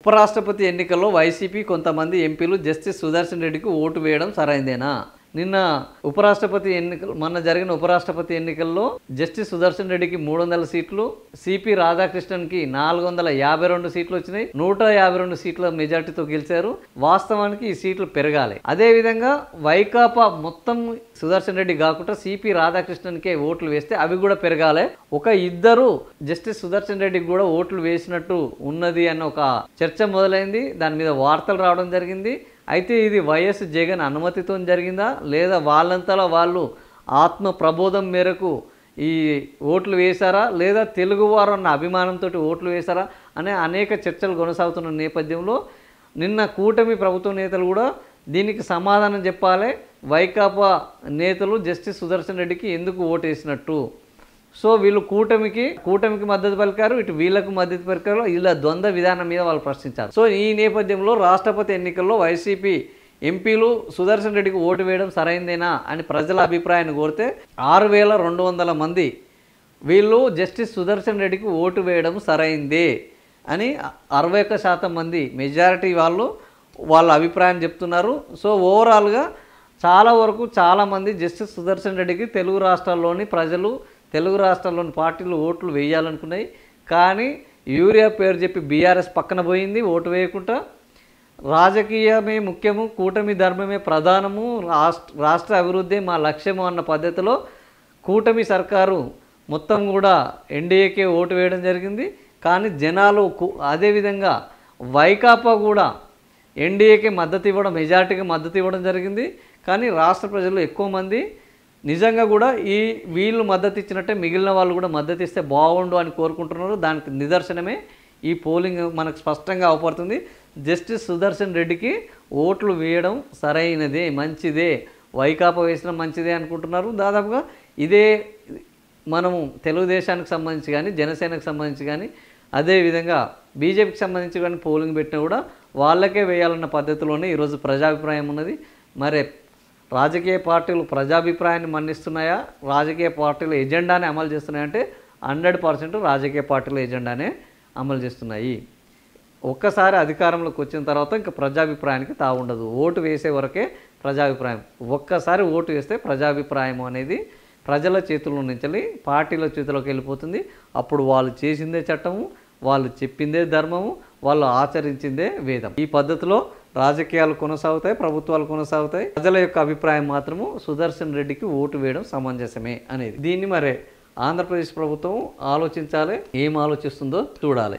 ఉపరాష్ట్రపతి ఎన్నికల్లో వైసీపీ కొంతమంది ఎంపీలు జస్టిస్ సుదర్శన్ రెడ్డికి ఓటు వేయడం సరైందేనా? నిన్న ఉపరాష్ట్రపతి ఎన్నికలు మొన్న జరిగిన ఉపరాష్ట్రపతి ఎన్నికల్లో జస్టిస్ సుదర్శన్ రెడ్డికి 300 సీట్లు, సిపి రాధాకృష్ణన్కి 452 సీట్లు వచ్చినాయి. 152 సీట్ల మెజార్టీతో గెలిచారు. వాస్తవానికి ఈ సీట్లు పెరగాలి. అదేవిధంగా వైకాపా మొత్తం సుదర్శన్ రెడ్డి కాకుండా సిపి రాధాకృష్ణన్కే ఓట్లు వేస్తే అవి కూడా పెరగాలి. ఒక ఇద్దరు జస్టిస్ సుదర్శన్ రెడ్డికి కూడా ఓట్లు వేసినట్టు ఉన్నది అన్న ఒక చర్చ మొదలైంది. దాని మీద వార్తలు రావడం జరిగింది. అయితే ఇది వైఎస్ జగన్ అనుమతితో జరిగిందా లేదా వాళ్ళంతలా వాళ్ళు ఆత్మ ప్రబోధం మేరకు ఈ ఓట్లు వేశారా లేదా తెలుగువారు అన్న అభిమానంతో ఓట్లు వేశారా అనే అనేక చర్చలు కొనసాగుతున్న నేపథ్యంలో నిన్న కూటమి ప్రభుత్వ నేతలు కూడా దీనికి సమాధానం చెప్పాలి. వైకాపా నేతలు జస్టిస్ సుదర్శన్ రెడ్డికి ఎందుకు ఓటు వేసినట్టు, సో వీళ్ళు కూటమికి మద్దతు పలికారు, ఇటు వీళ్ళకు మద్దతు పలికారు. ఇలా ద్వంద్వ విధానం మీద వాళ్ళు ప్రశ్నించారు. సో ఈ నేపథ్యంలో రాష్ట్రపతి ఎన్నికల్లో వైసీపీ ఎంపీలు సుదర్శన్ రెడ్డికి ఓటు వేయడం సరైందేనా అని ప్రజల అభిప్రాయాన్ని కోరితే 6200 మంది వీళ్ళు జస్టిస్ సుదర్శన్ రెడ్డికి ఓటు వేయడం సరైందే అని 61% మంది మెజారిటీ వాళ్ళ అభిప్రాయం చెప్తున్నారు. సో ఓవరాల్గా చాలామంది జస్టిస్ సుదర్శన్ రెడ్డికి తెలుగు రాష్ట్రాల్లోని ప్రజలు తెలుగు రాష్ట్రాల్లోని పార్టీలు ఓట్లు వేయాలనుకున్నాయి. కానీ యూరియా పేరు చెప్పి బీఆర్ఎస్ పక్కన పోయింది ఓటు వేయకుండా. రాజకీయమే ముఖ్యము, కూటమి ధర్మమే ప్రధానము, రాష్ట్ర అభివృద్ధి మా లక్ష్యము అన్న పద్ధతిలో కూటమి సర్కారు మొత్తం కూడా ఎన్డీఏకే ఓటు వేయడం జరిగింది. కానీ జనాలు అదేవిధంగా వైకాపా కూడా ఎన్డీఏకి మద్దతు ఇవ్వడం, మెజార్టీకి మద్దతు ఇవ్వడం జరిగింది. కానీ రాష్ట్ర ప్రజలు ఎక్కువ మంది నిజంగా కూడా వీళ్ళు మద్దతు ఇచ్చినట్టే మిగిలిన వాళ్ళు కూడా మద్దతు ఇస్తే బాగుండు అని కోరుకుంటున్నారు. దానికి నిదర్శనమే ఈ పోలింగ్ మనకు స్పష్టంగా అవపడుతుంది. జస్టిస్ సుదర్శన్ రెడ్డికి ఓట్లు వేయడం సరైనదే, మంచిదే, వైకాపా వేసిన మంచిదే అనుకుంటున్నారు. దాదాపుగా ఇదే మనము తెలుగుదేశానికి సంబంధించి కానీ జనసేనకు సంబంధించి కానీ అదేవిధంగా బీజేపీకి సంబంధించి కానీ పోలింగ్ పెట్టినా కూడా వాళ్ళకే వేయాలన్న పద్ధతిలోనే ఈరోజు ప్రజాభిప్రాయం ఉన్నది. మరి రాజకీయ పార్టీలు ప్రజాభిప్రాయాన్ని మన్నిస్తున్నాయా, రాజకీయ పార్టీల ఎజెండానే అమలు చేస్తున్నాయంటే 100% రాజకీయ పార్టీల ఎజెండానే అమలు చేస్తున్నాయి. ఒక్కసారి అధికారంలోకి వచ్చిన తర్వాత ఇంకా ప్రజాభిప్రాయానికి తావుండదు. ఓటు వేసే వరకే ప్రజాభిప్రాయం. ఒక్కసారి ఓటు వేస్తే ప్రజాభిప్రాయం అనేది ప్రజల చేతుల్లో నుంచి పార్టీల చేతిలోకి వెళ్ళిపోతుంది. అప్పుడు వాళ్ళు చేసిందే చట్టము, వాళ్ళు చెప్పిందే ధర్మము, వాళ్ళు ఆచరించిందే వేదం. ఈ పద్ధతిలో రాజకీయాలు కొనసాగుతాయి, ప్రభుత్వాలు కొనసాగుతాయి. ప్రజల యొక్క అభిప్రాయం మాత్రము సుదర్శన్ రెడ్డికి ఓటు వేయడం సమంజసమే అనేది. దీన్ని మరి ఆంధ్రప్రదేశ్ ప్రభుత్వం ఆలోచించాలి. ఏం ఆలోచిస్తుందో చూడాలి.